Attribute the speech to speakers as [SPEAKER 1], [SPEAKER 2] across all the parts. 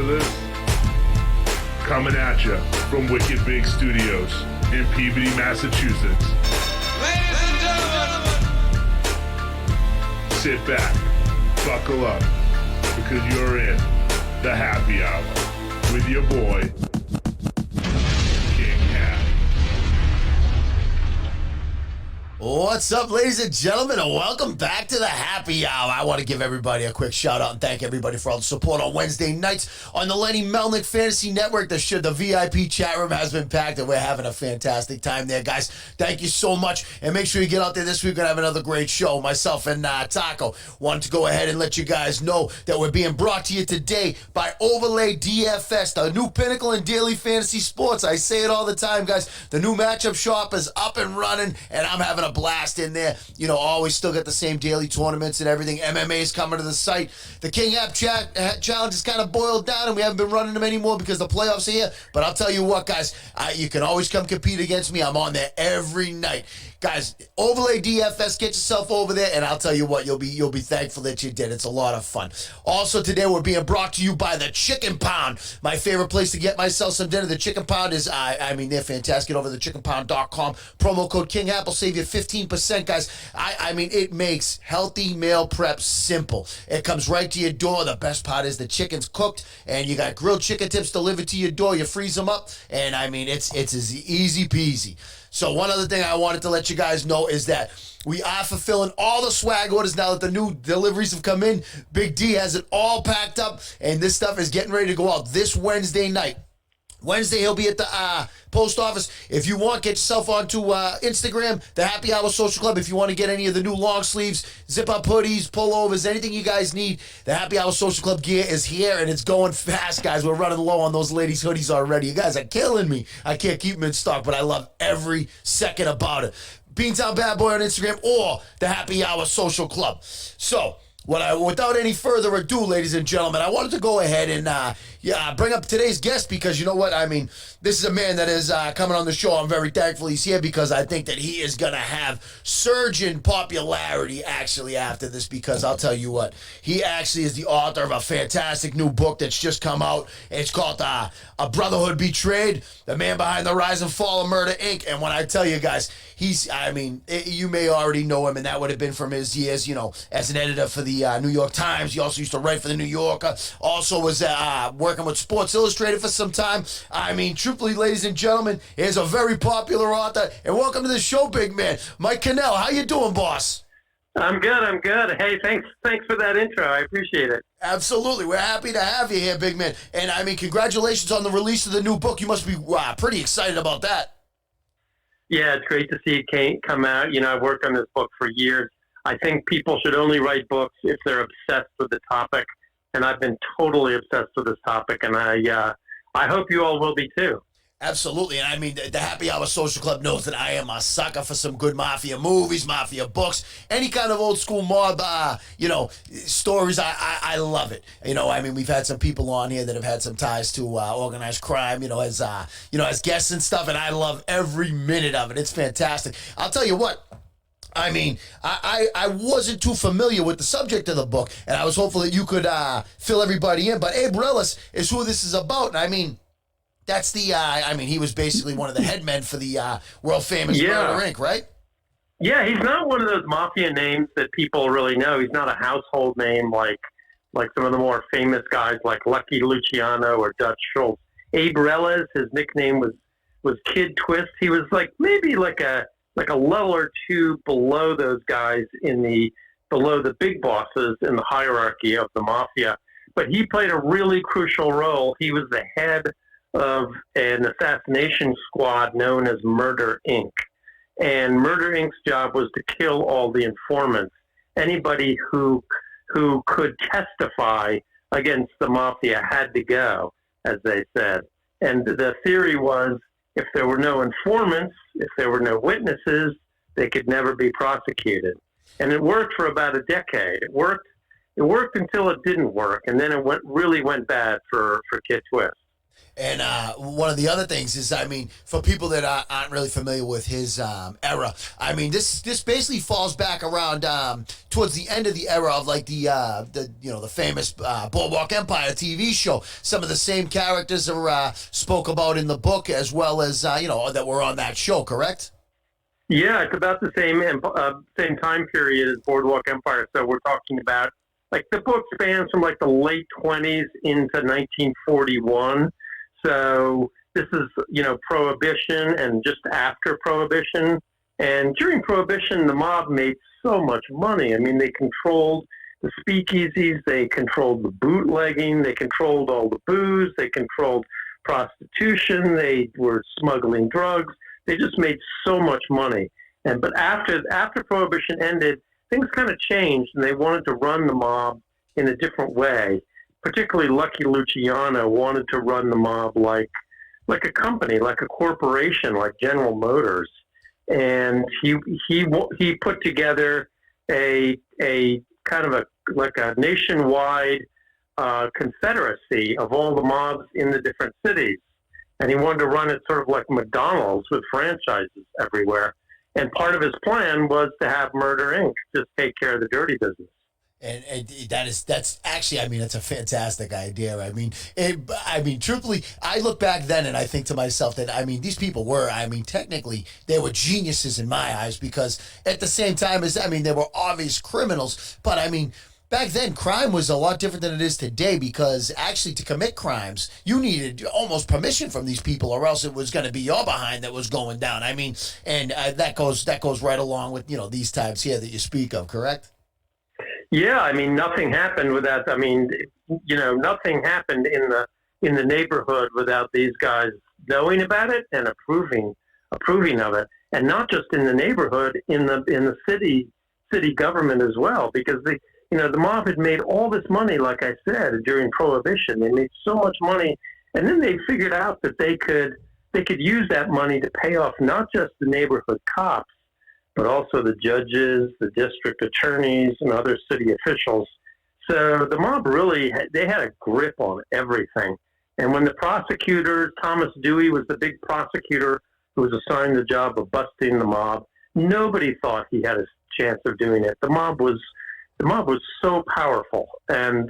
[SPEAKER 1] this? Coming at you from Wicked Big Studios in Peabody, Massachusetts.
[SPEAKER 2] Ladies and gentlemen,
[SPEAKER 1] sit back, buckle up, because you're in the happy hour with your boy, King Cap.
[SPEAKER 3] What's up, ladies and gentlemen, and welcome back to the happy hour. I want to give everybody a quick shout out and thank everybody for all the support on Wednesday nights on the Lenny Melnick Fantasy Network. The VIP chat room has been packed, and we're having a fantastic time there, guys. Thank you so much, and make sure you get out there this week. We're going to have another great show. Myself and Taco wanted to go ahead and let you guys know that we're being brought to you today by Overlay DFS, the new pinnacle in daily fantasy sports. I say it all the time, guys. The new matchup shop is up and running, and I'm having a blast in there. You know, always still got the same daily tournaments and everything. MMA is coming to the site. The King App Challenge is kind of boiled down, and we haven't been running them anymore because the playoffs are here. But I'll tell you what, guys, you can always come compete against me. I'm on there every night. Guys, Overlay DFS, get yourself over there, and I'll tell you what, you'll be thankful that you did. It's a lot of fun. Also, today we're being brought to you by the Chicken Pound, my favorite place to get myself some dinner. The Chicken Pound is, they're fantastic. Get over to thechickenpound.com. Promo code KingApp will save you 15%, guys. It makes healthy meal prep simple. It comes right to your door. The best part is the chicken's cooked, and you got grilled chicken tips delivered to your door. You freeze them up, and it's as easy peasy. So one other thing I wanted to let you guys know is that we are fulfilling all the swag orders now that the new deliveries have come in. Big D has it all packed up, and this stuff is getting ready to go out this Wednesday night. Wednesday, he'll be at the post office. If you want, get yourself onto Instagram, the Happy Hour Social Club. If you want to get any of the new long sleeves, zip-up hoodies, pullovers, anything you guys need, the Happy Hour Social Club gear is here, and it's going fast, guys. We're running low on those ladies' hoodies already. You guys are killing me. I can't keep them in stock, but I love every second about it. Beantown Bad Boy on Instagram or the Happy Hour Social Club. So, without any further ado, ladies and gentlemen, I wanted to go ahead and bring up today's guest because you know what? This is a man that is coming on the show. I'm very thankful he's here because I think that he is going to have surge in popularity actually after this because I'll tell you what, he actually is the author of a fantastic new book that's just come out. It's called A Brotherhood Betrayed, the man behind the rise and fall of Murder, Inc. And when I tell you guys, you may already know him, and that would have been from his years, as an editor for the New York Times. He also used to write for the New Yorker. Also was working with Sports Illustrated for some time. Truthfully, ladies and gentlemen, he's a very popular author. And welcome to the show, big man. Mike Cannell, how you doing, boss?
[SPEAKER 4] I'm good. Hey, thanks for that intro. I appreciate it.
[SPEAKER 3] Absolutely. We're happy to have you here, big man. And, congratulations on the release of the new book. You must be pretty excited about that.
[SPEAKER 4] Yeah, it's great to see it come out. I've worked on this book for years. I think people should only write books if they're obsessed with the topic, and I've been totally obsessed with this topic, and I hope you all will be too.
[SPEAKER 3] Absolutely, and the Happy Hour Social Club knows that I am a sucker for some good Mafia movies, Mafia books, any kind of old school mob, stories. I love it. We've had some people on here that have had some ties to organized crime, as guests and stuff, and I love every minute of it. It's fantastic. I'll tell you what. I wasn't too familiar with the subject of the book, and I was hopeful that you could fill everybody in. But Abe Reles is who this is about, and that's the, he was basically one of the headmen for the world-famous Murder, Inc., right?
[SPEAKER 4] Yeah, he's not one of those Mafia names that people really know. He's not a household name like some of the more famous guys like Lucky Luciano or Dutch Schultz. Abe Reles, his nickname was Kid Twist. He was maybe like a level or two below those guys below the big bosses in the hierarchy of the Mafia. But he played a really crucial role. He was the head of an assassination squad known as Murder, Inc. And Murder, Inc.'s job was to kill all the informants, anybody who could testify against the Mafia had to go, as they said. And the theory was if there were no informants, if there were no witnesses, they could never be prosecuted. And it worked for about a decade. It worked until it didn't work, and then it really went bad for Kid Twist.
[SPEAKER 3] And one of the other things is, I mean, for people that aren't really familiar with his era, I mean, this basically falls back around towards the end of the era of like the famous Boardwalk Empire TV show. Some of the same characters are spoke about in the book as well as that were on that show. Correct?
[SPEAKER 4] Yeah, it's about the same time period as Boardwalk Empire. So we're talking about like the book spans from like the late 20s into 1941. So this is, Prohibition and just after Prohibition. And during Prohibition, the mob made so much money. I mean, they controlled the speakeasies, they controlled the bootlegging, they controlled all the booze, they controlled prostitution, they were smuggling drugs. They just made so much money. But after Prohibition ended, things kind of changed, and they wanted to run the mob in a different way. Particularly Lucky Luciano wanted to run the mob like a company, like a corporation, like General Motors, and he put together a kind of a nationwide confederacy of all the mobs in the different cities, and he wanted to run it sort of like McDonald's with franchises everywhere. And part of his plan was to have Murder Inc. just take care of the dirty business.
[SPEAKER 3] And that's actually, I mean, it's a fantastic idea. I mean, truthfully, I look back then and I think to myself that, I mean, these people were, I mean, technically they were geniuses in my eyes, because at the same time as, I mean, they were obvious criminals, but I mean, back then crime was a lot different than it is today, because actually to commit crimes, you needed almost permission from these people, or else it was going to be your behind that was going down. I mean, and that goes right along with, these times here that you speak of, correct?
[SPEAKER 4] Yeah, I mean, nothing happened without. I mean, nothing happened in the neighborhood without these guys knowing about it and approving of it, and not just in the neighborhood, in the city government as well, because the mob had made all this money, like I said, during Prohibition. They made so much money, and then they figured out that they could use that money to pay off not just the neighborhood cops, but also the judges, the district attorneys, and other city officials. So the mob really, they had a grip on everything. And when the prosecutors, Thomas Dewey was the big prosecutor who was assigned the job of busting the mob, nobody thought he had a chance of doing it. The mob was so powerful. And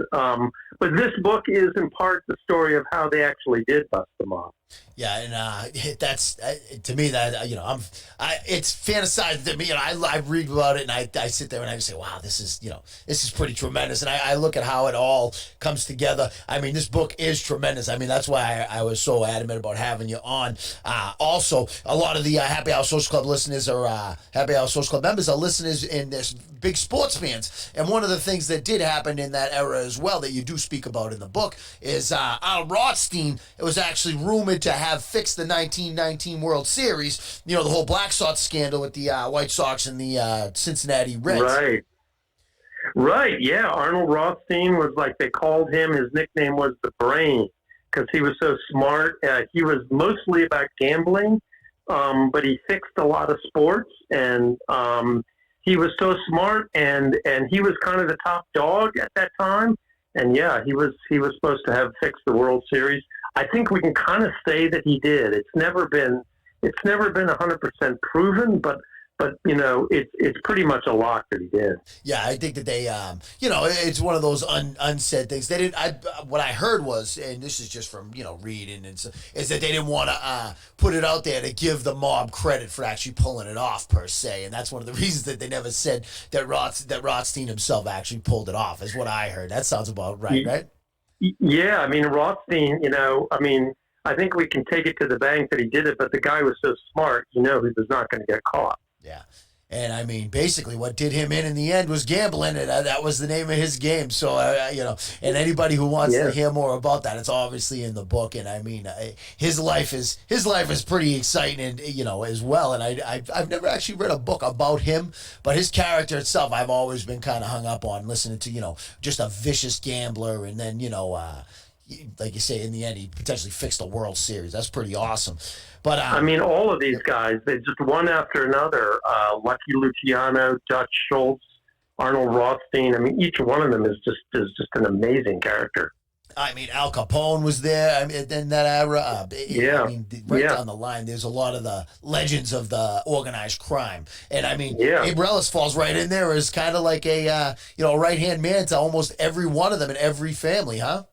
[SPEAKER 4] but this book is in part the story of how they actually did bust the mob.
[SPEAKER 3] Yeah, and that's to me that it's fantasized to me. I read about it and I sit there and I say, wow, this is pretty tremendous. And I look at how it all comes together. I mean, this book is tremendous. I mean, that's why I was so adamant about having you on. Also, a lot of the Happy Hour Social Club listeners are Happy Hour Social Club members are listeners and they're big sports fans. And one of the things that did happen in that era as well that you do speak about in the book is Arnold Rothstein. It was actually rumored to have fixed the 1919 World Series, the whole Black Sox scandal with the White Sox and the Cincinnati Reds.
[SPEAKER 4] Right, yeah. Arnold Rothstein was like, they called him, his nickname was the Brain, because he was so smart. He was mostly about gambling, but he fixed a lot of sports, and he was so smart, and he was kind of the top dog at that time. And yeah, he was supposed to have fixed the World Series. I think we can kind of say that he did. It's never been 100% proven, but it's pretty much a lock that he did.
[SPEAKER 3] Yeah, I think that they, it's one of those unsaid things. They didn't. What I heard was, and this is just from reading, is that they didn't want to put it out there to give the mob credit for actually pulling it off per se, and that's one of the reasons that they never said that Rothstein himself actually pulled it off. Is what I heard. That sounds about right, right?
[SPEAKER 4] Yeah, I mean Rothstein. I think we can take it to the bank that he did it, but the guy was so smart, he was not going to get caught.
[SPEAKER 3] Yeah. And I mean, basically what did him in the end was gambling, and that was the name of his game. So, and anybody who wants to hear more about that, it's obviously in the book. And I mean, his life is pretty exciting, and, as well. And I've never actually read a book about him, but his character itself, I've always been kind of hung up on listening to, just a vicious gambler. And then, like you say, in the end, he potentially fixed the World Series. That's pretty awesome. But
[SPEAKER 4] I mean, all of these guys, they just one after another. Lucky Luciano, Dutch Schultz, Arnold Rothstein. I mean, each one of them is just an amazing character.
[SPEAKER 3] I mean, Al Capone was there. I mean, in that era.
[SPEAKER 4] Yeah.
[SPEAKER 3] I mean, right
[SPEAKER 4] Yeah.
[SPEAKER 3] down the line, there's a lot of the legends of the organized crime. And I mean,
[SPEAKER 4] Yeah.
[SPEAKER 3] Abe Reles falls right in there as kind of like a, right-hand man to almost every one of them in every family, huh?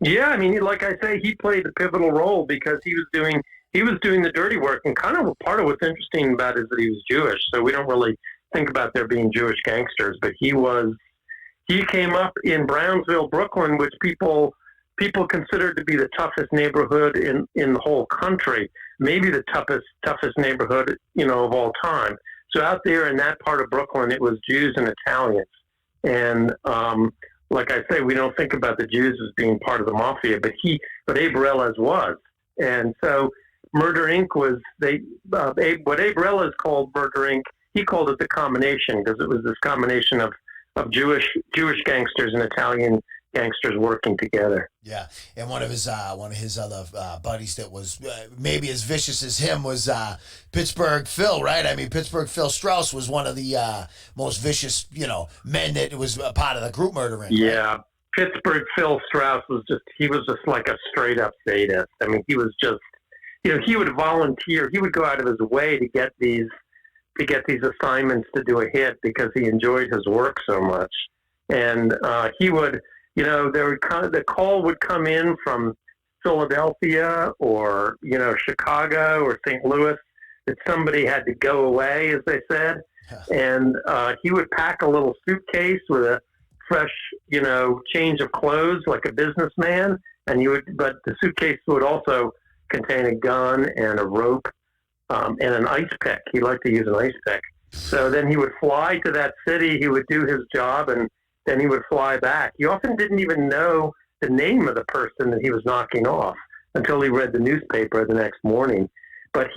[SPEAKER 4] Yeah, I mean, like I say, he played a pivotal role because he was doing the dirty work, and kind of part of what's interesting about it is that he was Jewish, so we don't really think about there being Jewish gangsters, but he came up in Brownsville, Brooklyn, which people considered to be the toughest neighborhood in the whole country, maybe the toughest neighborhood of all time. So out there in that part of Brooklyn, it was Jews and Italians, and like I say, we don't think about the Jews as being part of the mafia, but Abe Reles was, and so Murder Inc. was what Abe Reles called Murder Inc. He called it the combination because it was this combination of Jewish gangsters and Italian gangsters working together.
[SPEAKER 3] Yeah, and one of his other buddies that was maybe as vicious as him was Pittsburgh Phil, right? I mean, Pittsburgh Phil Strauss was one of the most vicious, men that was a part of the group murdering.
[SPEAKER 4] Yeah,
[SPEAKER 3] right?
[SPEAKER 4] Pittsburgh Phil Strauss was just like a straight up sadist. I mean, he was just, he would volunteer. He would go out of his way to get these assignments to do a hit because he enjoyed his work so much. And he would, the call would come in from Philadelphia or, Chicago or St. Louis that somebody had to go away, as they said. And he would pack a little suitcase with a fresh, change of clothes like a businessman. But the suitcase would also contain a gun and a rope and an ice pick. He liked to use an ice pick. So then he would fly to that city. He would do his job, and then he would fly back. He often didn't even know the name of the person that he was knocking off until he read the newspaper the next morning. But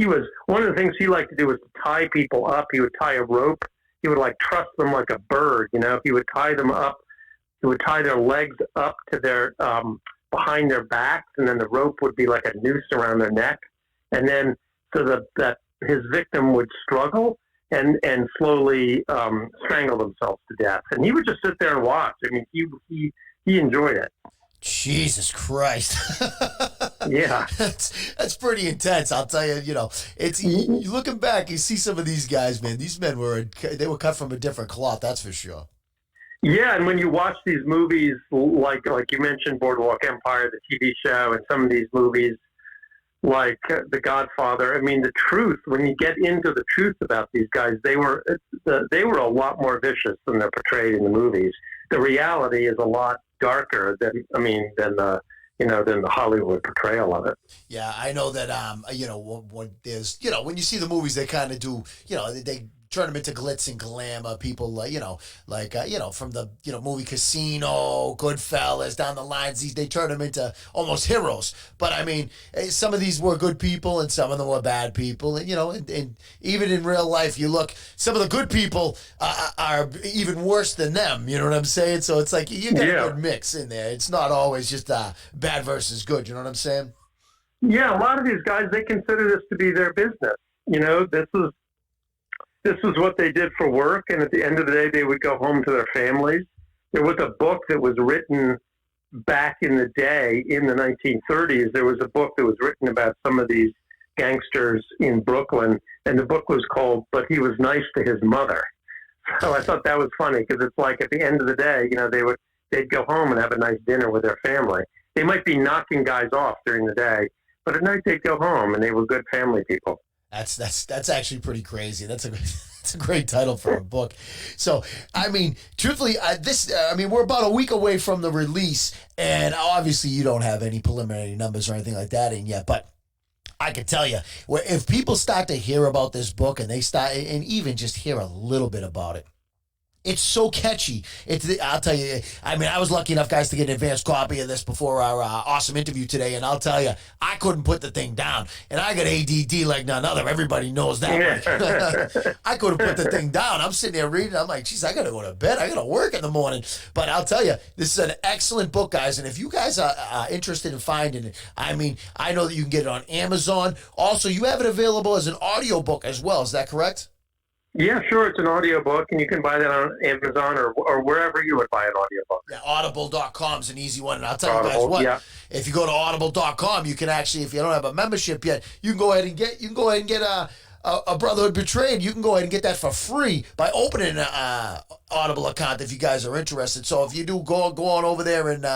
[SPEAKER 4] one of the things he liked to do was to tie people up. He would tie a rope. He would truss them like a bird. He would tie them up. He would tie their legs up to their behind their backs, and then the rope would be like a noose around their neck. And then so that his victim would struggle and slowly strangle themselves to death. And he would just sit there and watch. I mean, he enjoyed it.
[SPEAKER 3] Jesus Christ.
[SPEAKER 4] Yeah.
[SPEAKER 3] That's pretty intense. I'll tell you, it's you looking back, you see some of these guys, man, these men were cut from a different cloth. That's for sure.
[SPEAKER 4] Yeah. And when you watch these movies, like you mentioned, Boardwalk Empire, the TV show, and some of these movies, like The Godfather. I mean, the truth, when you get into the truth about these guys, they were a lot more vicious than they're portrayed in the movies. The reality is a lot darker than the Hollywood portrayal of it.
[SPEAKER 3] Yeah, I know that, when there's, when you see the movies, they kind of do, they turn them into glitz and glamour. People, from the, movie Casino, Goodfellas, down the lines, they turn them into almost heroes. But, I mean, some of these were good people and some of them were bad people. And, and even in real life, you look, some of the good people are even worse than them. You know what I'm saying? So it's like you get a good mix in there. It's not always just bad versus good. You know what I'm saying?
[SPEAKER 4] Yeah, a lot of these guys, they consider this to be their business. This is what they did for work, and at the end of the day, they would go home to their families. There was a book that was written back in the day, in the 1930s. There was a book that was written about some of these gangsters in Brooklyn, and the book was called "But He Was Nice to His Mother." So I thought that was funny because it's like at the end of the day, they'd go home and have a nice dinner with their family. They might be knocking guys off during the day, but at night they'd go home, and they were good family people.
[SPEAKER 3] That's actually pretty crazy. That's a great title for a book. So, I mean, truthfully, we're about a week away from the release, and obviously you don't have any preliminary numbers or anything like that in yet, but I can tell you, if people start to hear about this book and they start, and even just hear a little bit about it, it's so catchy. I'll tell you, I mean, I was lucky enough, guys, to get an advanced copy of this before our awesome interview today, and I'll tell you, I couldn't put the thing down. And I got ADD like none other. Everybody knows that. I couldn't put the thing down. I'm sitting there reading. I'm like, geez, I got to go to bed. I got to work in the morning. But I'll tell you, this is an excellent book, guys. And if you guys are interested in finding it, I mean, I know that you can get it on Amazon. Also, you have it available as an audiobook as well. Is that correct?
[SPEAKER 4] Yeah, sure. It's an audiobook, and you can buy that on Amazon or wherever you would buy an audiobook.
[SPEAKER 3] Yeah, audible.com is an easy one. And I'll tell you guys
[SPEAKER 4] Audible,
[SPEAKER 3] what,
[SPEAKER 4] yeah.
[SPEAKER 3] if you go to audible.com, you can actually, if you don't have a membership yet, you can go ahead and get a Brotherhood Betrayed. You can go ahead and get that for free by opening an Audible account if you guys are interested. So if you do go on over there and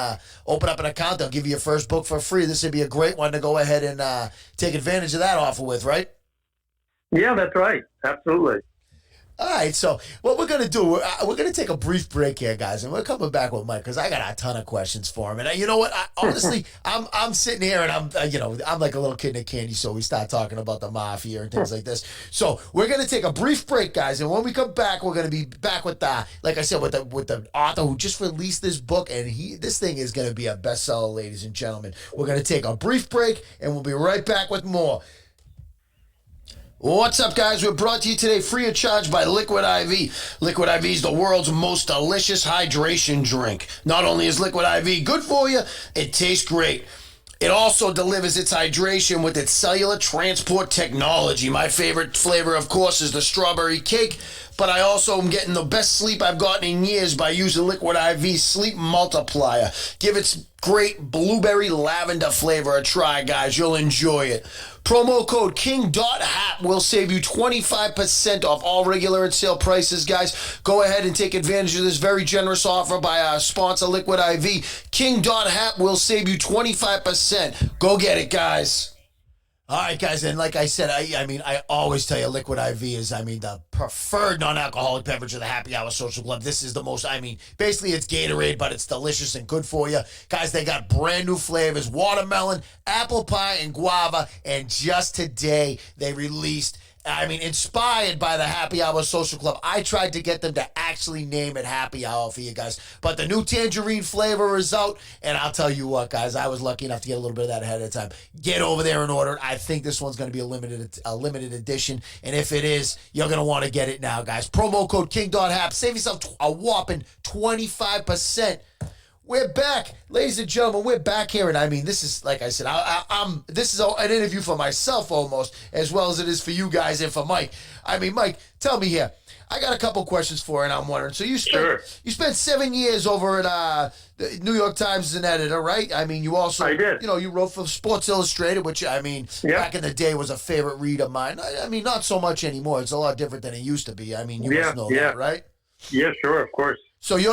[SPEAKER 3] open up an account, they'll give you your first book for free. This would be a great one to go ahead and take advantage of that offer with, right?
[SPEAKER 4] Yeah, that's right. Absolutely.
[SPEAKER 3] All right, so what we're going to do, we're going to take a brief break here, guys, and we're coming back with Mike because I got a ton of questions for him. And you know what? Honestly, I'm sitting here and I'm like a little kid in a candy store. We start talking about the Mafia and things like this. So we're going to take a brief break, guys, and when we come back, we're going to be back with like I said, with the author who just released this book, and this thing is going to be a bestseller, ladies and gentlemen. We're going to take a brief break, and we'll be right back with more. What's up, guys? We're brought to you today free of charge by Liquid IV. Liquid IV is the world's most delicious hydration drink. Not only is Liquid IV good for you, it tastes great. It also delivers its hydration with its cellular transport technology. My favorite flavor, of course, is the strawberry cake, but I also am getting the best sleep I've gotten in years by using Liquid IV Sleep Multiplier. Give its great blueberry lavender flavor a try, guys. You'll enjoy it. Promo code KING.HAP will save you 25% off all regular and sale prices, guys. Go ahead and take advantage of this very generous offer by our sponsor, Liquid IV. KING.HAP will save you 25%. Go get it, guys. All right, guys, and like I said, I always tell you Liquid IV is, the preferred non-alcoholic beverage of the Happy Hour Social Club. This is the most, basically it's Gatorade, but it's delicious and good for you. Guys, they got brand new flavors, watermelon, apple pie, and guava, and just today they released, inspired by the Happy Hour Social Club. I tried to get them to actually name it Happy Hour for you guys. But the new tangerine flavor is out. And I'll tell you what, guys, I was lucky enough to get a little bit of that ahead of time. Get over there and order it. I think this one's going to be a limited edition. And if it is, you're going to want to get it now, guys. Promo code KING.HAP. Save yourself a whopping 25%. We're back, ladies and gentlemen. We're back here, and this is, like I said, this is an interview for myself almost, as well as it is for you guys and for Mike. Mike, tell me here. I got a couple questions for you, and I'm wondering. So you spent 7 years over at the New York Times as an editor, right? You also,
[SPEAKER 4] I did.
[SPEAKER 3] You wrote for Sports Illustrated, which back in the day was a favorite read of mine. Not so much anymore. It's a lot different than it used to be. You must know that, right?
[SPEAKER 4] Yeah, sure, of course.
[SPEAKER 3] So you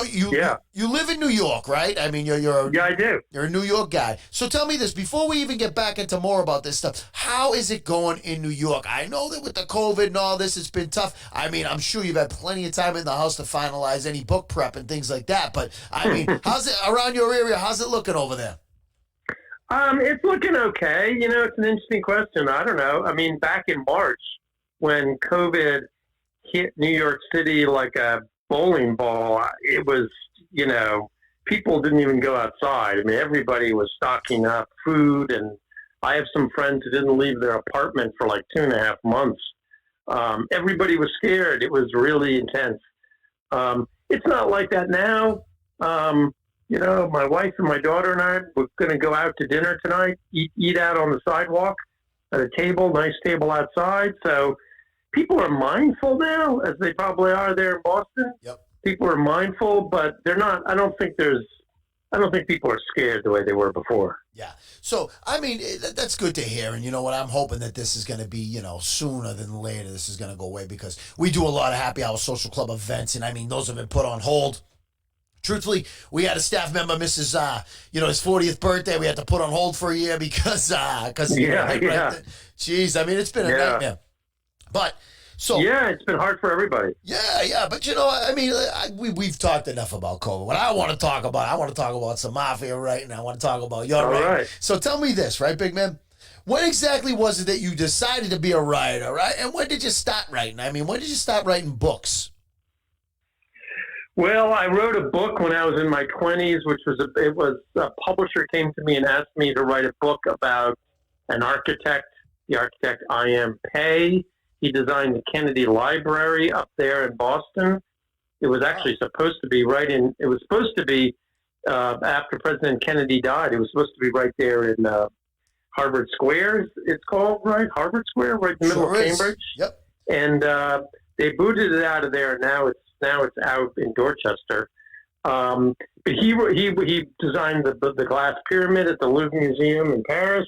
[SPEAKER 3] live in New York, right?
[SPEAKER 4] I do.
[SPEAKER 3] You're a New York guy. So tell me this, before we even get back into more about this stuff, how is it going in New York? I know that with the COVID and all this, it's been tough. I'm sure you've had plenty of time in the house to finalize any book prep and things like that. But, how's it around your area? How's it looking over there?
[SPEAKER 4] It's looking okay. It's an interesting question. I don't know. Back in March, when COVID hit New York City like a bowling ball, it was, people didn't even go outside. Everybody was stocking up food, and I have some friends who didn't leave their apartment for like 2.5 months. Everybody was scared. It was really intense. It's not like that now. My wife and my daughter and I, we're going to go out to dinner tonight, eat out on the sidewalk at a table, nice table outside. So people are mindful now, as they probably are there in Boston.
[SPEAKER 3] Yep.
[SPEAKER 4] People are mindful, but they're not. I don't think people are scared the way they were before.
[SPEAKER 3] Yeah. So, that's good to hear. And you know what? I'm hoping that this is going to be, sooner than later. This is going to go away because we do a lot of Happy Hour Social Club events. And those have been put on hold. Truthfully, we had a staff member, Mrs. His 40th birthday. We had to put on hold for a year because
[SPEAKER 4] Yeah.
[SPEAKER 3] Jeez, it's been a nightmare. But
[SPEAKER 4] it's been hard for everybody.
[SPEAKER 3] Yeah, but we've talked enough about COVID. What I want to talk about some Mafia, right? And I want to talk about your
[SPEAKER 4] All
[SPEAKER 3] writing.
[SPEAKER 4] right.
[SPEAKER 3] So tell me this, right, big man? When exactly was it that you decided to be a writer, right? And when did you start writing? When did you start writing books?
[SPEAKER 4] Well, I wrote a book when I was in my 20s, which was a publisher came to me and asked me to write a book about an architect, the architect I.M. Pei. He designed the Kennedy Library up there in Boston. It was actually supposed to be after President Kennedy died. It was supposed to be right there in Harvard Square, it's called, right? Harvard Square, right in the middle of Cambridge.
[SPEAKER 3] Yep.
[SPEAKER 4] And They booted it out of there. Now it's out in Dorchester. But he designed the glass pyramid at the Louvre Museum in Paris.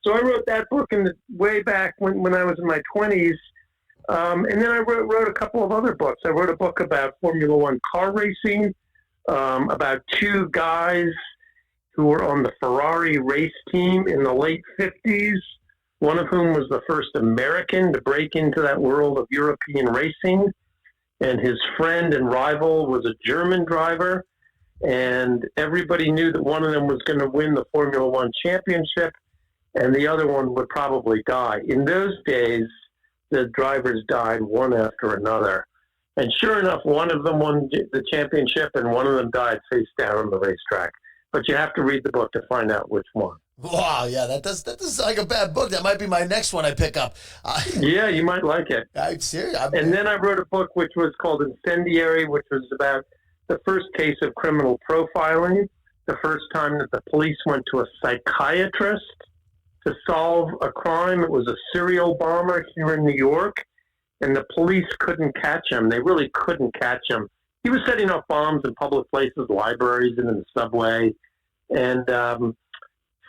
[SPEAKER 4] So I wrote that book way back when I was in my 20s. And then I wrote a couple of other books. I wrote a book about Formula One car racing, about two guys who were on the Ferrari race team in the late 50s, one of whom was the first American to break into that world of European racing. And his friend and rival was a German driver. And everybody knew that one of them was going to win the Formula One championship, and the other one would probably die. In those days, the drivers died one after another. And sure enough, one of them won the championship, and one of them died face down on the racetrack. But you have to read the book to find out which one.
[SPEAKER 3] Wow, yeah, that does like a bad book. That might be my next one I pick up.
[SPEAKER 4] Yeah, you might like it.
[SPEAKER 3] I'm serious.
[SPEAKER 4] And then I wrote a book which was called Incendiary, which was about the first case of criminal profiling, the first time that the police went to a psychiatrist to solve a crime. It was a serial bomber here in New York, and the police couldn't catch him. They really couldn't catch him. He was setting off bombs in public places, libraries, and in the subway. And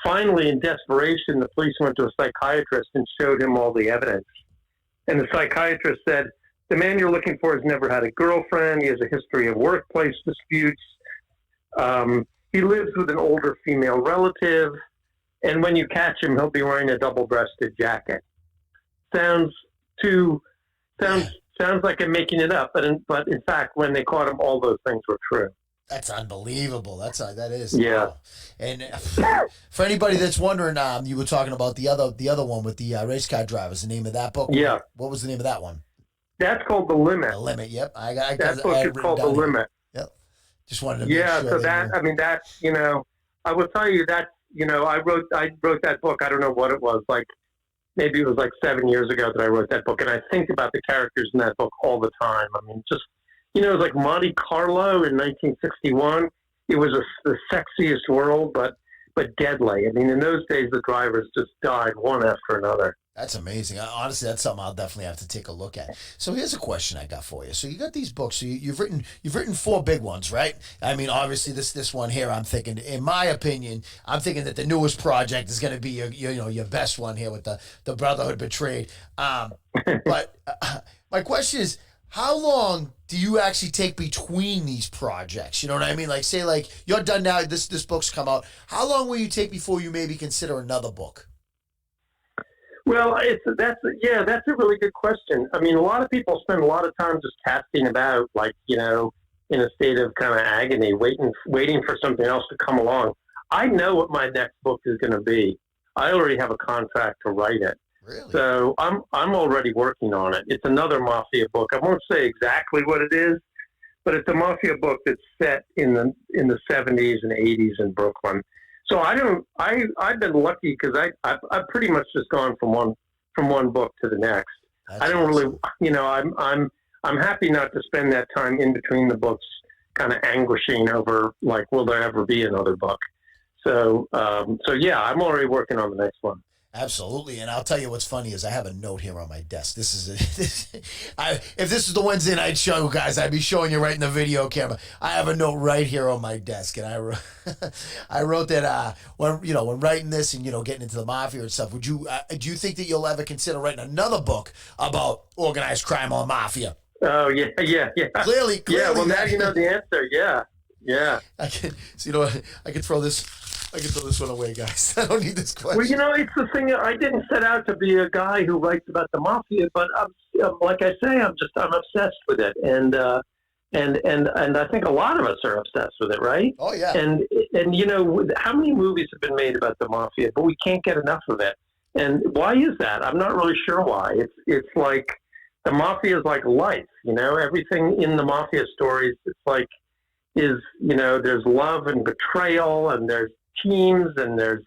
[SPEAKER 4] finally, in desperation, the police went to a psychiatrist and showed him all the evidence. And the psychiatrist said, the man you're looking for has never had a girlfriend. He has a history of workplace disputes. He lives with an older female relative. And when you catch him, he'll be wearing a double-breasted jacket. Sounds like I'm making it up, but in fact, when they caught him, all those things were true.
[SPEAKER 3] That's unbelievable. That is.
[SPEAKER 4] Yeah.
[SPEAKER 3] Wow. And for anybody that's wondering, you were talking about the other one with the race car drivers. The name of that book.
[SPEAKER 4] Yeah.
[SPEAKER 3] What was the name of that one?
[SPEAKER 4] That's called The Limit.
[SPEAKER 3] The Limit. Yep.
[SPEAKER 4] That book is called The Limit.
[SPEAKER 3] Yep. Just wanted to. Make
[SPEAKER 4] yeah.
[SPEAKER 3] Sure
[SPEAKER 4] So that's I will tell you that I wrote that book. I don't know what it was like. Maybe it was like 7 years ago that I wrote that book, and I think about the characters in that book all the time. I mean, just it was like Monte Carlo in 1961. It was the sexiest world, but deadly. I mean, in those days, the drivers just died one after another.
[SPEAKER 3] That's amazing. Honestly, that's something I'll definitely have to take a look at. So here's a question I got for you. So you got these books. So you've written four big ones, right? I mean, obviously this one here, I'm thinking, in my opinion, I'm thinking that the newest project is going to be your best one here with the Brotherhood Betrayed. But my question is, how long do you actually take between these projects? You know what I mean? Like, say, like you're done now. This book's come out. How long will you take before you maybe consider another book?
[SPEAKER 4] Well, that's a really good question. I mean, a lot of people spend a lot of time just casting about, like, in a state of kind of agony, waiting for something else to come along. I know what my next book is going to be. I already have a contract to write it.
[SPEAKER 3] Really?
[SPEAKER 4] So I'm already working on it. It's another Mafia book. I won't say exactly what it is, but it's a Mafia book that's set in the 70s and 80s in Brooklyn. So I've been lucky because I've pretty much just gone from one book to the next.
[SPEAKER 3] That's
[SPEAKER 4] I don't
[SPEAKER 3] awesome.
[SPEAKER 4] really, I'm happy not to spend that time in between the books kind of anguishing over, like, will there ever be another book? So yeah, I'm already working on the next one.
[SPEAKER 3] Absolutely, and I'll tell you what's funny is I have a note here on my desk. If this is the Wednesday night show, guys, I'd be showing you right in the video camera. I have a note right here on my desk, and I wrote that when writing this and getting into the mafia and stuff. Do you think that you'll ever consider writing another book about organized crime or mafia?
[SPEAKER 4] Oh yeah.
[SPEAKER 3] Clearly.
[SPEAKER 4] Yeah. Well, now you know the answer. Yeah.
[SPEAKER 3] I can throw this. I can throw this one away, guys. I don't need this question.
[SPEAKER 4] Well, it's the thing. I didn't set out to be a guy who writes about the mafia, but like I say, I'm obsessed with it, and I think a lot of us are obsessed with it, right?
[SPEAKER 3] Oh yeah.
[SPEAKER 4] And how many movies have been made about the mafia, but we can't get enough of it. And why is that? I'm not really sure why. It's like the mafia is like life. Everything in the mafia stories, it's like there's love and betrayal, and there's teams, and there's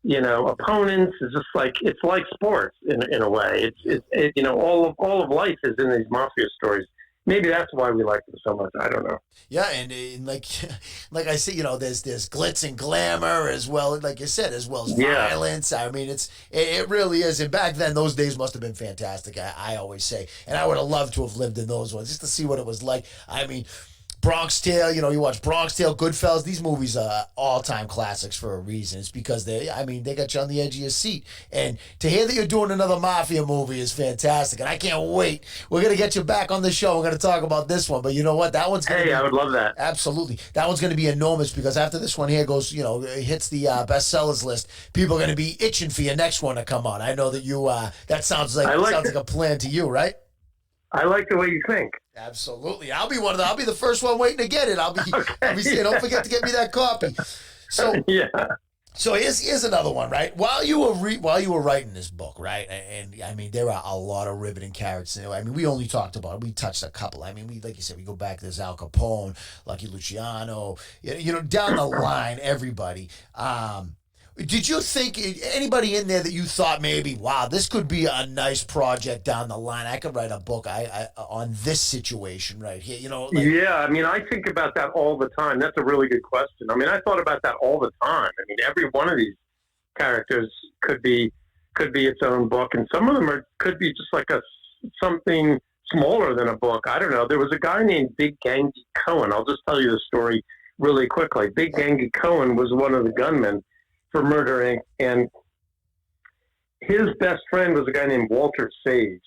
[SPEAKER 4] opponents. It's like sports in a way. It's all of life is in these mafia stories. maybe that's why we liked him so much. I don't know.
[SPEAKER 3] Yeah, and like I said, there's glitz and glamour as well, like you said, as well as violence. I mean, it really is. And back then, those days must have been fantastic. I always say, and I would have loved to have lived in those ones just to see what it was like. I mean, Bronx Tale, you watch Bronx Tale, Goodfellas. These movies are all-time classics for a reason. It's because they got you on the edge of your seat. And to hear that you're doing another Mafia movie is fantastic. And I can't wait. We're going to get you back on the show. We're going to talk about this one. But you know what? That one's going to be...
[SPEAKER 4] I would love that.
[SPEAKER 3] Absolutely. That one's going to be enormous because after this one here goes, hits the bestsellers list, people are going to be itching for your next one to come on. I know that you, that sounds like a plan to you, right?
[SPEAKER 4] I like the way you think.
[SPEAKER 3] Absolutely. I'll be the first one waiting to get it. I'll be saying, don't forget to get me that copy. So
[SPEAKER 4] yeah.
[SPEAKER 3] So here's another one, right? While you were writing this book, right? And I mean, there are a lot of riveting characters. I mean, we touched a couple. I mean, like you said, we go back to this Al Capone, Lucky Luciano, down the line, everybody. Did you think anybody in there that you thought maybe, wow, this could be a nice project down the line? I could write a book on this situation right here.
[SPEAKER 4] Yeah, I mean, I think about that all the time. That's a really good question. I mean, I thought about that all the time. I mean, every one of these characters could be its own book, and some of them could be just like something smaller than a book. I don't know. There was a guy named Big Gangy Cohen. I'll just tell you the story really quickly. Big Gangy Cohen was one of the gunmen for Murder Inc. And his best friend was a guy named Walter Sage.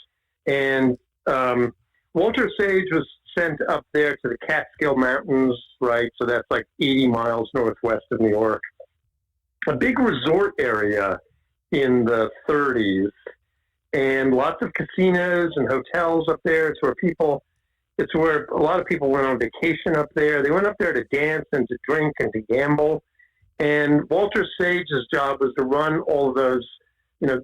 [SPEAKER 4] And Walter Sage was sent up there to the Catskill Mountains, right? So that's like 80 miles northwest of New York. A big resort area in the 30s. And lots of casinos and hotels up there. It's where a lot of people went on vacation up there. They went up there to dance and to drink and to gamble. And Walter Sage's job was to run all of those,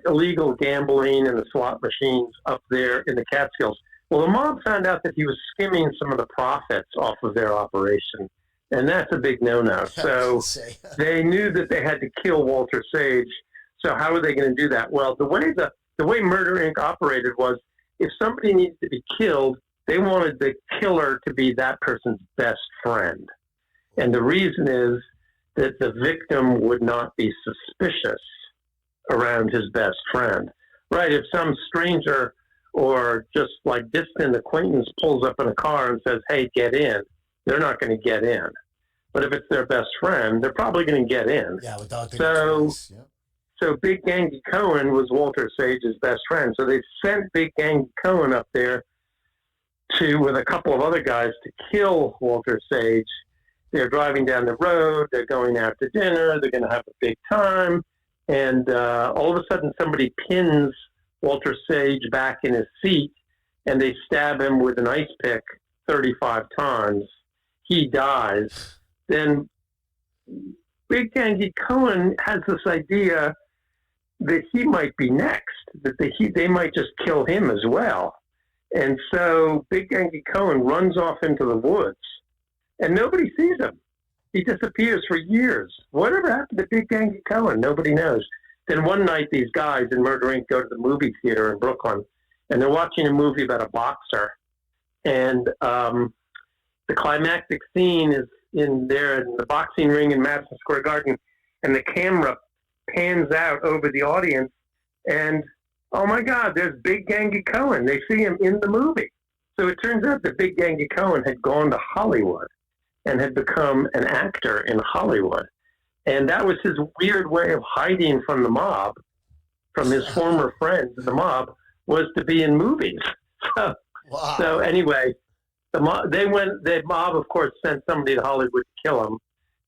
[SPEAKER 4] illegal gambling and the slot machines up there in the Catskills. Well, the mob found out that he was skimming some of the profits off of their operation, and that's a big no-no. So they knew that they had to kill Walter Sage. So how were they going to do that? Well, the way Murder Inc. operated was if somebody needed to be killed, they wanted the killer to be that person's best friend. And the reason is that the victim would not be suspicious around his best friend, right? If some stranger or just like distant acquaintance pulls up in a car and says, hey, get in, they're not going to get in. But if it's their best friend, they're probably going to get in.
[SPEAKER 3] Yeah, without thinking twice. Yeah.
[SPEAKER 4] So Big Gangy Cohen was Walter Sage's best friend. So they sent Big Gangy Cohen up there with a couple of other guys to kill Walter Sage. They're driving down the road. They're going out to dinner. They're going to have a big time. And all of a sudden, somebody pins Walter Sage back in his seat, and they stab him with an ice pick 35 times. He dies. Then Big Gangy Cohen has this idea that he might be next, that they might just kill him as well. And so Big Gangy Cohen runs off into the woods. And nobody sees him. He disappears for years. Whatever happened to Big Gangy Cohen? Nobody knows. Then one night, these guys in Murder Inc. go to the movie theater in Brooklyn, and they're watching a movie about a boxer. And the climactic scene is in the boxing ring in Madison Square Garden, and the camera pans out over the audience, and oh my God, there's Big Gangy Cohen. They see him in the movie. So it turns out that Big Gangy Cohen had gone to Hollywood and had become an actor in Hollywood. And that was his weird way of hiding from the mob, from his former friends in the mob, was to be in movies. So anyway, the mob, of course, sent somebody to Hollywood to kill him,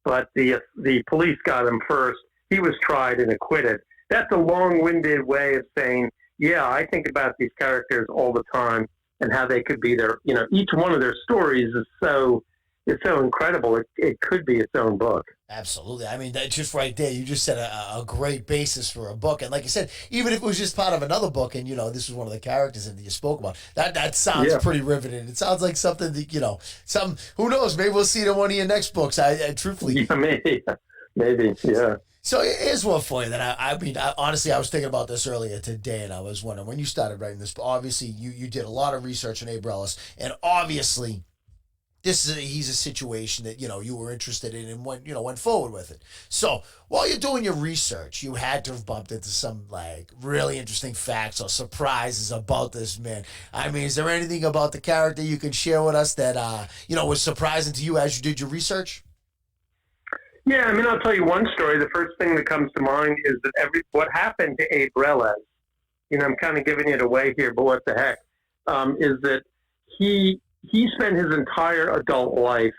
[SPEAKER 4] but the police got him first. He was tried and acquitted. That's a long-winded way of saying, yeah, I think about these characters all the time and how they could be their, each one of their stories is so incredible. It could be its own book.
[SPEAKER 3] Absolutely. I mean, that just right there, you just said a great basis for a book. And like you said, even if it was just part of another book and, this was one of the characters that you spoke about, that sounds pretty riveting. It sounds like something that, who knows, maybe we'll see it in one of your next books. I truthfully.
[SPEAKER 4] Yeah, maybe. Yeah.
[SPEAKER 3] So here's one for you that honestly, I was thinking about this earlier today, and I was wondering, when you started writing this, obviously you did a lot of research on Abe Reles, and obviously he's a situation that, you were interested in and went forward with it. So while you're doing your research, you had to have bumped into some like really interesting facts or surprises about this man. I mean, is there anything about the character you can share with us that, was surprising to you as you did your research?
[SPEAKER 4] Yeah, I mean, I'll tell you one story. The first thing that comes to mind is that what happened to Abe Reles, I'm kind of giving it away here, but what the heck, is that he spent his entire adult life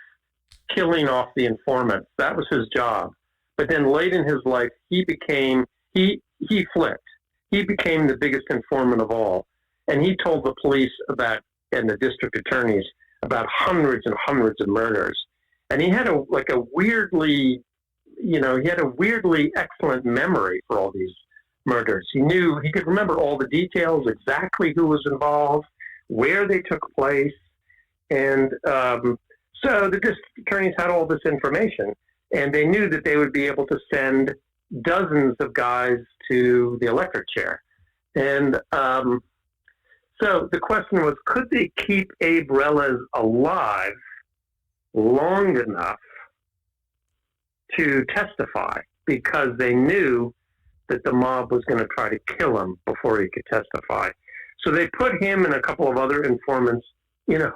[SPEAKER 4] killing off the informants. That was his job. But then late in his life, he flipped. He became the biggest informant of all. And he told the police and the district attorneys about hundreds and hundreds of murders. And he had a weirdly excellent memory for all these murders. He could remember all the details, exactly who was involved, where they took place. And so the district attorneys had all this information, and they knew that they would be able to send dozens of guys to the electric chair. And so the question was, could they keep Abe Reles alive long enough to testify, because they knew that the mob was going to try to kill him before he could testify. So they put him and a couple of other informants in a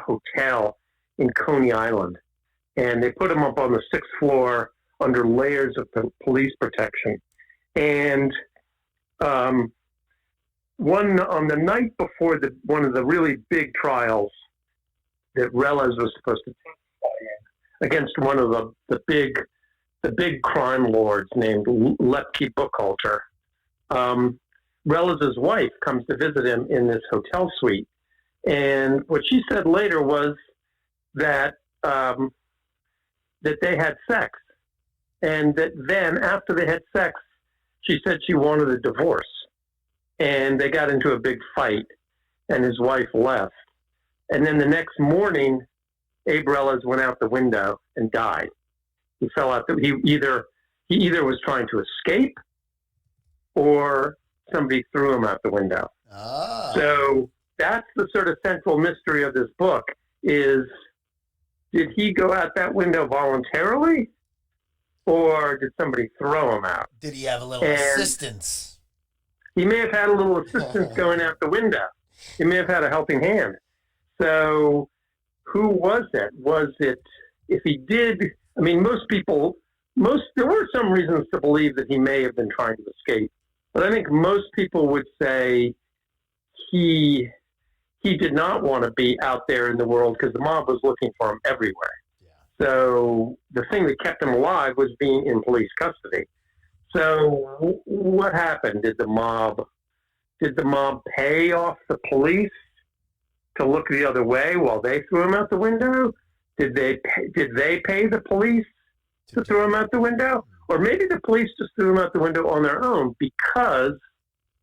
[SPEAKER 4] hotel in Coney Island, and they put him up on the 6th floor under layers of police protection. And on the night before one of the really big trials that Reles was supposed to testify in against one of the big crime lords named Lepke Buchalter, Reles's wife comes to visit him in this hotel suite. And what she said later was that they had sex, and that then after they had sex, she said she wanted a divorce, and they got into a big fight, and his wife left. And then the next morning, Abe Reles went out the window and died. He fell out. He either was trying to escape, or somebody threw him out the window.
[SPEAKER 3] Ah.
[SPEAKER 4] So that's the sort of central mystery of this book is, did he go out that window voluntarily, or did somebody throw him out?
[SPEAKER 3] Did he have a little assistance?
[SPEAKER 4] He may have had a little assistance going out the window. He may have had a helping hand. So who was it? Was it, if he did, I mean, there were some reasons to believe that he may have been trying to escape, but I think most people would say he did not want to be out there in the world because the mob was looking for him everywhere. Yeah. So the thing that kept him alive was being in police custody. So what happened? Did the mob pay off the police to look the other way while they threw him out the window? Did they pay the police to throw him out the window? Or maybe the police just threw him out the window on their own because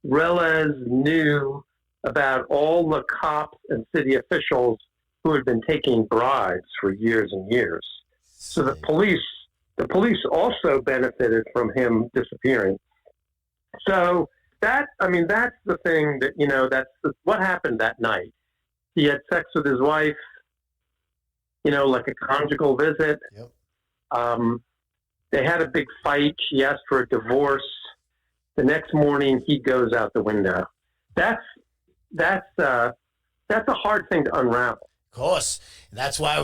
[SPEAKER 4] Reles knew about all the cops and city officials who had been taking bribes for years and years. So the police also benefited from him disappearing. So that's the thing that, what happened that night. He had sex with his wife, like a conjugal visit. Yep. They had a big fight. She asked for a divorce. The next morning, he goes out the window. That's a hard thing to unravel.
[SPEAKER 3] Of course. That's why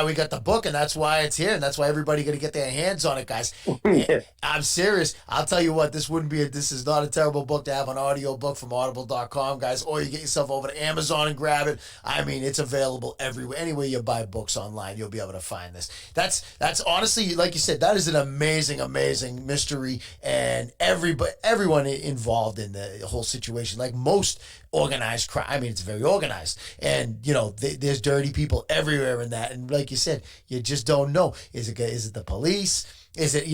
[SPEAKER 3] we got the book, and that's why it's here, and that's why everybody got to get their hands on it, guys. Yeah. I'm serious. I'll tell you what, this is not a terrible book to have an audio book from audible.com, guys, or you get yourself over to Amazon and grab it. I mean, it's available everywhere. Anywhere you buy books online, you'll be able to find this. That's honestly, like you said, that is an amazing, amazing mystery, and everyone involved in the whole situation, like most organized crime. I mean, it's very organized, and there's dirty people everywhere in that. And like you said, you just don't know. Is it the police? Is it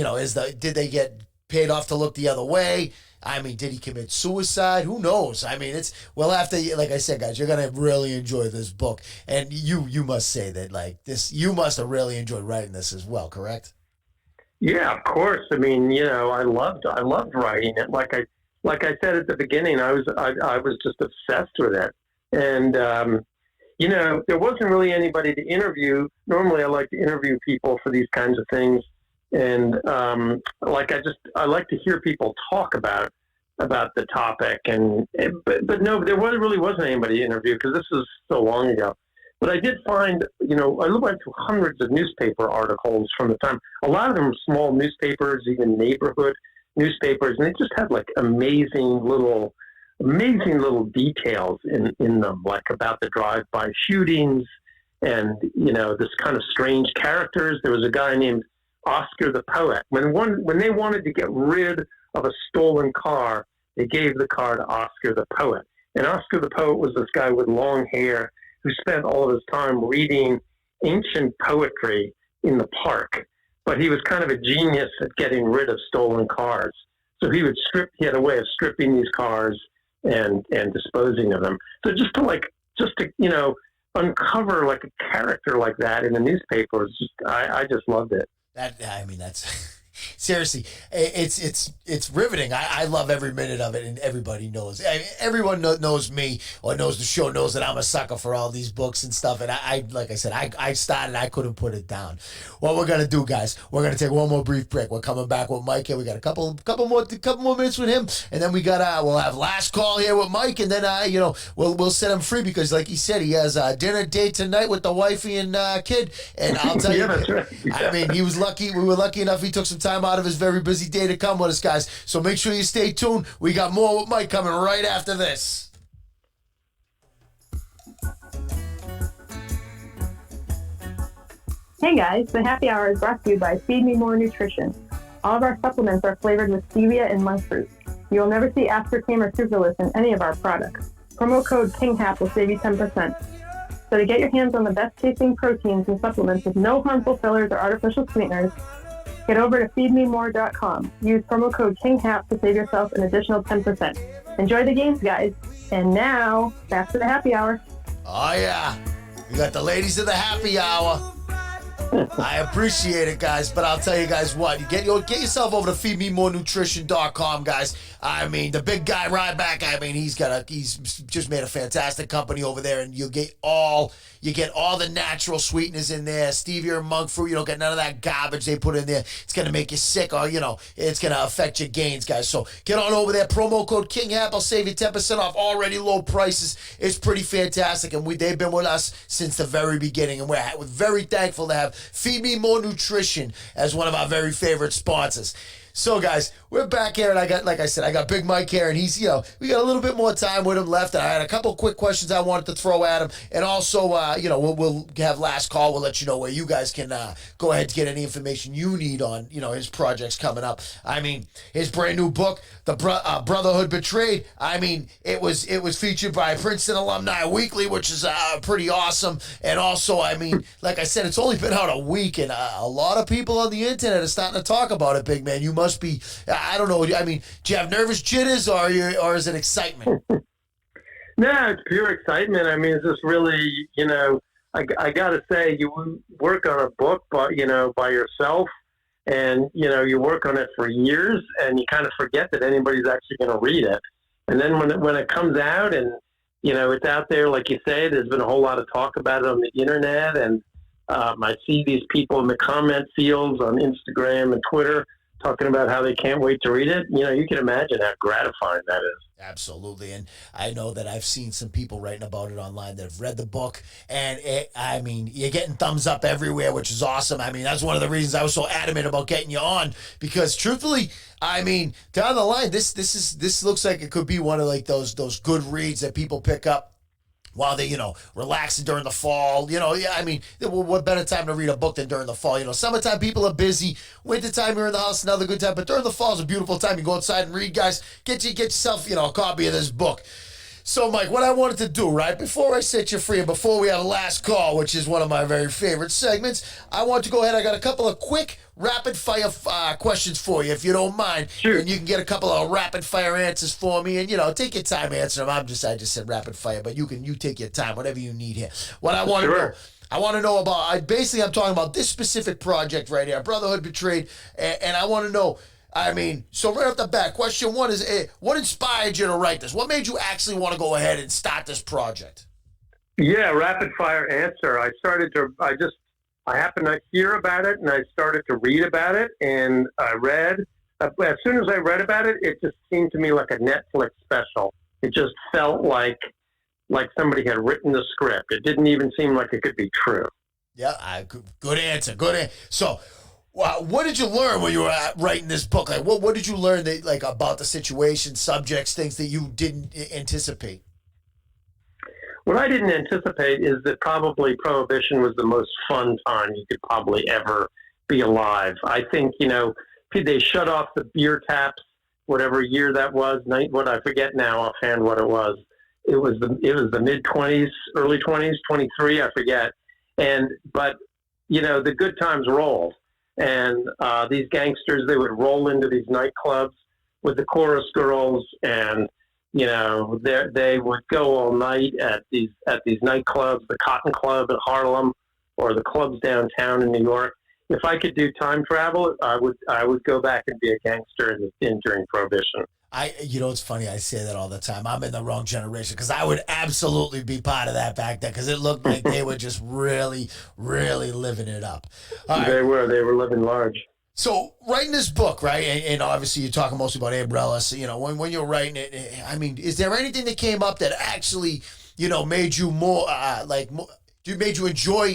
[SPEAKER 3] did they get paid off to look the other way? I mean, did he commit suicide? Who knows? I mean, we'll have to, like I said, guys, you're gonna really enjoy this book, and you must say that, like, this, you must have really enjoyed writing this as well, correct?
[SPEAKER 4] Yeah, of course. I mean, I loved writing it. Like I said at the beginning, I was just obsessed with it. And, there wasn't really anybody to interview. Normally I like to interview people for these kinds of things. And, I like to hear people talk about the topic. But no, really wasn't anybody to interview because this was so long ago. But I did find, I went through hundreds of newspaper articles from the time. A lot of them were small newspapers, even neighborhood newspapers, and they just had like amazing little details in them, like about the drive-by shootings and, this kind of strange characters. There was a guy named Oscar the Poet. When they wanted to get rid of a stolen car, they gave the car to Oscar the Poet. And Oscar the Poet was this guy with long hair who spent all of his time reading ancient poetry in the park. But he was kind of a genius at getting rid of stolen cars. So he had a way of stripping these cars and disposing of them. So just to uncover like a character like that in the newspaper was just, I just loved it.
[SPEAKER 3] That's seriously, it's riveting. I love every minute of it, and everybody knows. Everyone knows me or knows the show, knows that I'm a sucker for all these books and stuff. And I like I said, I started, I couldn't put it down. What we're gonna do, guys, we're gonna take one more brief break. We're coming back with Mike here. We got a couple more minutes with him, and then we'll have last call here with Mike, and then we'll set him free because, like he said, he has a dinner date tonight with the wifey and kid. And I'll tell you,
[SPEAKER 4] that's right. Yeah.
[SPEAKER 3] I mean, he was lucky. We were lucky enough. He took some time out of his very busy day to come with us, guys. So make sure you stay tuned. We got more with Mike coming right after this.
[SPEAKER 2] Hey guys, the happy hour is brought to you by Feed Me More Nutrition. All of our supplements are flavored with stevia and monk fruit. You will never see aspartame or sucralose in any of our products. Promo code KINGHAP will save you 10%. So to get your hands on the best tasting proteins and supplements with no harmful fillers or artificial sweeteners, get over to feedmemore.com. Use promo code KINGHAP to save yourself an additional 10%. Enjoy the games, guys. And now, back to the happy hour.
[SPEAKER 3] Oh, yeah. We got the ladies of the happy hour. I appreciate it, guys, but I'll tell you guys what. You get yourself over to feedmemorenutrition.com, guys. I mean, the big guy Ryback, I mean, he's just made a fantastic company over there, and you get all the natural sweeteners in there, stevia and monk fruit. You don't get none of that garbage they put in there. It's going to make you sick, or, it's going to affect your gains, guys. So get on over there. Promo code KINGHAP. I'll save you 10% off already low prices. It's pretty fantastic, and they've been with us since the very beginning, and we're very thankful to have Feed Me More Nutrition as one of our very favorite sponsors. So, guys, we're back here, and I got Big Mike here, and he's, we got a little bit more time with him left, and I had a couple quick questions I wanted to throw at him, and also, we'll have last call. We'll let you know where you guys can go ahead to get any information you need on, his projects coming up. I mean, his brand new book, The Brotherhood Betrayed. I mean, it was featured by Princeton Alumni Weekly, which is pretty awesome, and also, I mean, like I said, it's only been out a week, and a lot of people on the internet are starting to talk about it, big man. You must be, I don't know, I mean, do you have nervous jitters or is it excitement?
[SPEAKER 4] No, it's pure excitement. I mean, it's just really, I got to say, you work on a book, but, by yourself, and, you work on it for years, and you kind of forget that anybody's actually going to read it. And then when it comes out and, it's out there, like you say, there's been a whole lot of talk about it on the internet, and I see these people in the comment fields on Instagram and Twitter talking about how they can't wait to read it. You can imagine how gratifying that is.
[SPEAKER 3] Absolutely. And I know that I've seen some people writing about it online that have read the book, and you're getting thumbs up everywhere, which is awesome. I mean, that's one of the reasons I was so adamant about getting you on, because truthfully, I mean, down the line, this looks like it could be one of like those good reads that people pick up while they, relaxing during the fall. I mean, what better time to read a book than during the fall? Summertime people are busy. Wintertime you're in the house, another good time. But during the fall is a beautiful time. You go outside and read, guys. Get yourself, a copy of this book. So, Mike, what I wanted to do, right, before I set you free and before we have a last call, which is one of my very favorite segments, I want to go ahead. I got a couple of quick rapid-fire questions for you, if you don't mind.
[SPEAKER 4] Sure.
[SPEAKER 3] And you can get a couple of rapid-fire answers for me. And, take your time answering them. I just said rapid-fire, but you take your time, whatever you need here. What I want to know, I want to know about, I'm talking about this specific project right here, Brotherhood Betrayed, and I want to know, so right off the bat, question one is, what inspired you to write this? What made you actually want to go ahead and start this project?
[SPEAKER 4] Yeah, rapid fire answer. I happened to hear about it, and I started to read about it, and I read. As soon as I read about it, it just seemed to me like a Netflix special. It just felt like somebody had written the script. It didn't even seem like it could be true.
[SPEAKER 3] Yeah, good answer. So, what did you learn when you were writing this book? Like, what did you learn about the situation, subjects, things that you didn't anticipate?
[SPEAKER 4] What I didn't anticipate is that probably Prohibition was the most fun time you could probably ever be alive. I think, they shut off the beer taps, whatever year that was, what I forget now offhand what it was. It was the mid-20s, early 20s, 23, I forget. But the good times rolled. And these gangsters, they would roll into these nightclubs with the chorus girls, and they would go all night at these nightclubs, the Cotton Club in Harlem, or the clubs downtown in New York. If I could do time travel, I would go back and be a gangster during Prohibition.
[SPEAKER 3] It's funny, I say that all the time. I'm in the wrong generation because I would absolutely be part of that back then because it looked like they were just really, really living it up. Right.
[SPEAKER 4] They were living large.
[SPEAKER 3] So writing this book, right, and obviously you're talking mostly about Reles, when you're writing it, is there anything that came up that actually, made you more, made you enjoy,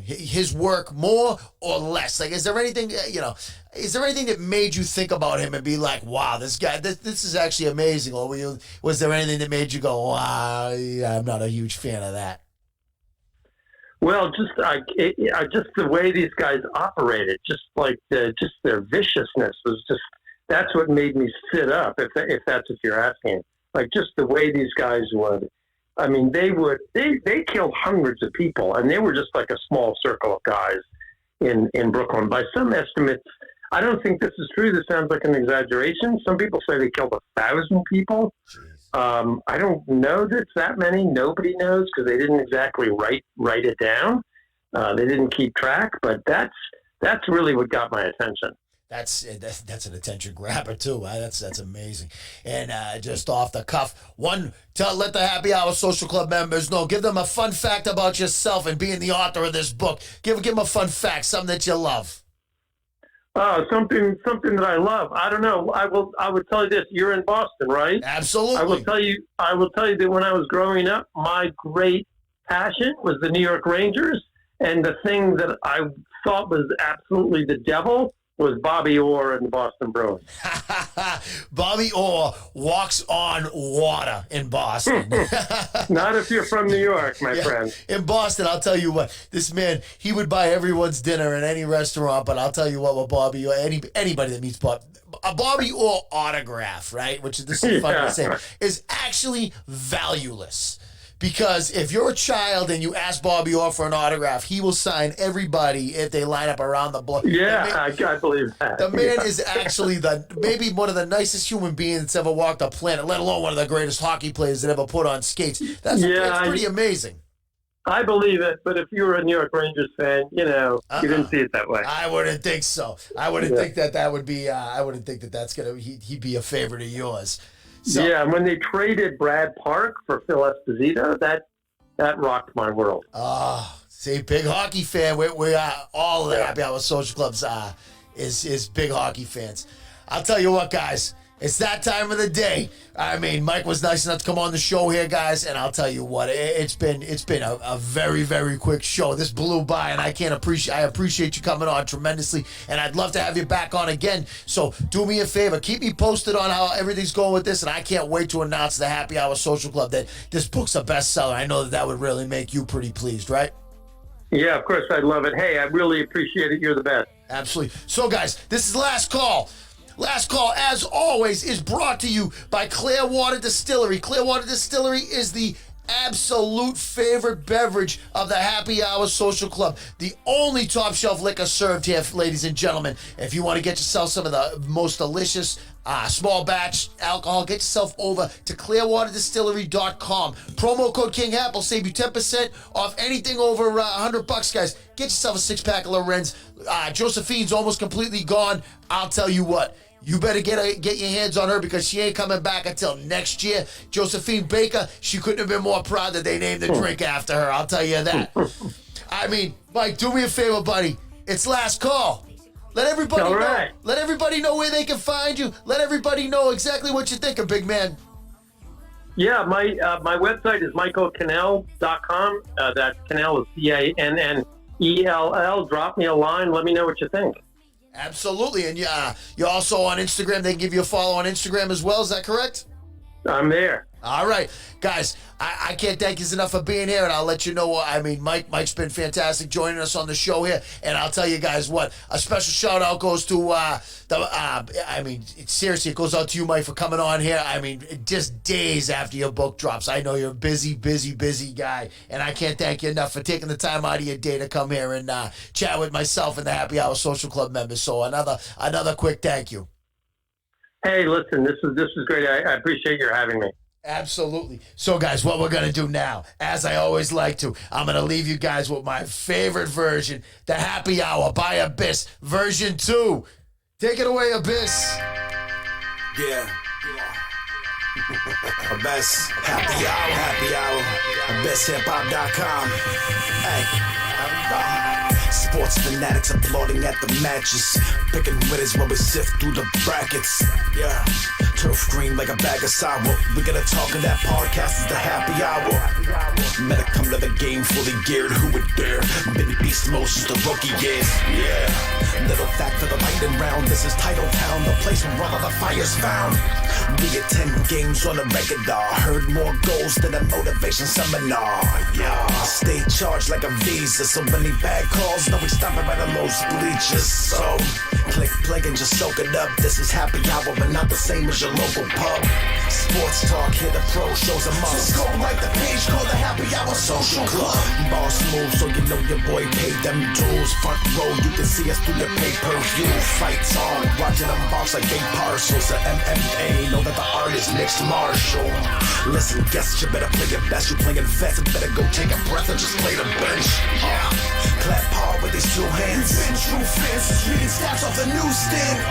[SPEAKER 3] his work more or less? Like, is there anything that made you think about him and be like, wow, this guy, this is actually amazing? Or was there anything that made you go, wow, I'm not a huge fan of that?
[SPEAKER 4] Well, just the way these guys operated, just their viciousness that's what made me sit up. If that's what you're asking, like just the way these guys would. They killed hundreds of people, and they were just like a small circle of guys in Brooklyn. By some estimates, I don't think this is true. This sounds like an exaggeration. Some people say they killed 1,000 people. I don't know that it's that many. Nobody knows because they didn't exactly write it down. They didn't keep track, but that's really what got my attention.
[SPEAKER 3] That's an attention grabber too. That's amazing. And just off the cuff, let the Happy Hour Social Club members know. Give them a fun fact about yourself and being the author of this book. Give them a fun fact, something that you love.
[SPEAKER 4] Something that I love. I don't know. I would tell you this. You're in Boston, right?
[SPEAKER 3] Absolutely.
[SPEAKER 4] I will tell you that when I was growing up, my great passion was the New York Rangers, and the thing that I thought was absolutely the devil was Bobby Orr and the Boston Bruins.
[SPEAKER 3] Bobby Orr walks on water in Boston.
[SPEAKER 4] Not if you're from New York, my friend.
[SPEAKER 3] In Boston, I'll tell you what, this man, he would buy everyone's dinner in any restaurant, but I'll tell you what, with Bobby Orr, anybody that meets a Bobby Orr autograph, right, which is this is funny to say, is actually valueless. Because if you're a child and you ask Bobby Orr for an autograph, he will sign everybody if they line up around the block.
[SPEAKER 4] Yeah, I believe that.
[SPEAKER 3] The man is actually maybe one of the nicest human beings that's ever walked the planet, let alone one of the greatest hockey players that ever put on skates. That's pretty amazing.
[SPEAKER 4] I believe it, but if you were a New York Rangers fan, you didn't see it that way.
[SPEAKER 3] I wouldn't think so. I wouldn't think that would be. I wouldn't think that's gonna. He'd be a favorite of yours. So,
[SPEAKER 4] yeah, when they traded Brad Park for Phil Esposito, that rocked my world.
[SPEAKER 3] See, big hockey fan. We are all the Happy Hour Social Clubs is big hockey fans. I'll tell you what, guys. It's that time of the day. Mike was nice enough to come on the show here, guys, and I'll tell you what, it's been a very, very quick show. This blew by, and I appreciate you coming on tremendously, and I'd love to have you back on again. So do me a favor, keep me posted on how everything's going with this, and I can't wait to announce the Happy Hour Social Club that this book's a bestseller. I know that would really make you pretty pleased, right?
[SPEAKER 4] Yeah, of course, I'd love it. Hey, I really appreciate it. You're the best.
[SPEAKER 3] Absolutely. So, guys, this is the last call. Last call, as always, is brought to you by Clearwater Distillery. Clearwater Distillery is the absolute favorite beverage of the Happy Hour Social Club. The only top shelf liquor served here, ladies and gentlemen. If you want to get yourself some of the most delicious small batch alcohol, get yourself over to clearwaterdistillery.com. Promo code KingHap will save you 10% off anything over $100, guys. Get yourself a 6-pack of Lorenz. Josephine's almost completely gone. I'll tell you what. You better get your hands on her because she ain't coming back until next year. Josephine Baker, she couldn't have been more proud that they named the drink after her. I'll tell you that. I mean, Mike, do me a favor, buddy. It's last call. Let everybody know. Let everybody know where they can find you. Let everybody know exactly what you're thinking, big man.
[SPEAKER 4] Yeah, my website is michaelcannell.com. That Cannell is Cannell. Drop me a line. Let me know what you think.
[SPEAKER 3] Absolutely. And you're also on Instagram. They can give you a follow on Instagram as well. Is that correct?
[SPEAKER 4] I'm there.
[SPEAKER 3] All right. Guys, I can't thank you enough for being here, and I'll let you know. I mean, Mike's been fantastic joining us on the show here, and I'll tell you guys what, a special shout-out goes to, seriously, it goes out to you, Mike, for coming on here. I mean, just days after your book drops. I know you're a busy guy, and I can't thank you enough for taking the time out of your day to come here and chat with myself and the Happy Hour Social Club members. So another quick thank you.
[SPEAKER 4] Hey, listen, this is great. I appreciate your having me.
[SPEAKER 3] Absolutely. So, guys, what we're going to do now, as I always like to, I'm going to leave you guys with my favorite version, the Happy Hour by Abyss, version 2. Take it away, Abyss.
[SPEAKER 5] Yeah. Abyss, Happy Hour, AbyssHipHop.com. Hey. Sports fanatics applauding at the matches, picking winners while we sift through the brackets. Yeah, turf green like a bag of sour. We gotta talk in that podcast is the Happy Hour. Men come to the game fully geared, who would dare? Mini beast mode since the rookie years. Yeah, little fact for the lightning round. This is Title Town, the place where all of the fire's found. We attend games on a regular, heard more goals than a motivation seminar. Yeah, stay charged like a visa, so many bad calls. No, we stopping by the most bleachers. So, click play and just soak it up. This is Happy Hour, but not the same as your local pub. Sports talk, hit the pro shows a must. So go like the page called the Happy Hour Social Club. Boss move, so you know your boy paid them dues. Front row, you can see us through the pay-per-view. Fights on, watching them box like big parcels of MMA. Know that the artist mixed martial. Listen, guess you better play your best. You playing fast, and better go take a breath and just play the bench. Yeah, clap hard with these two hands. Been true fans, reading stats off the newsstand.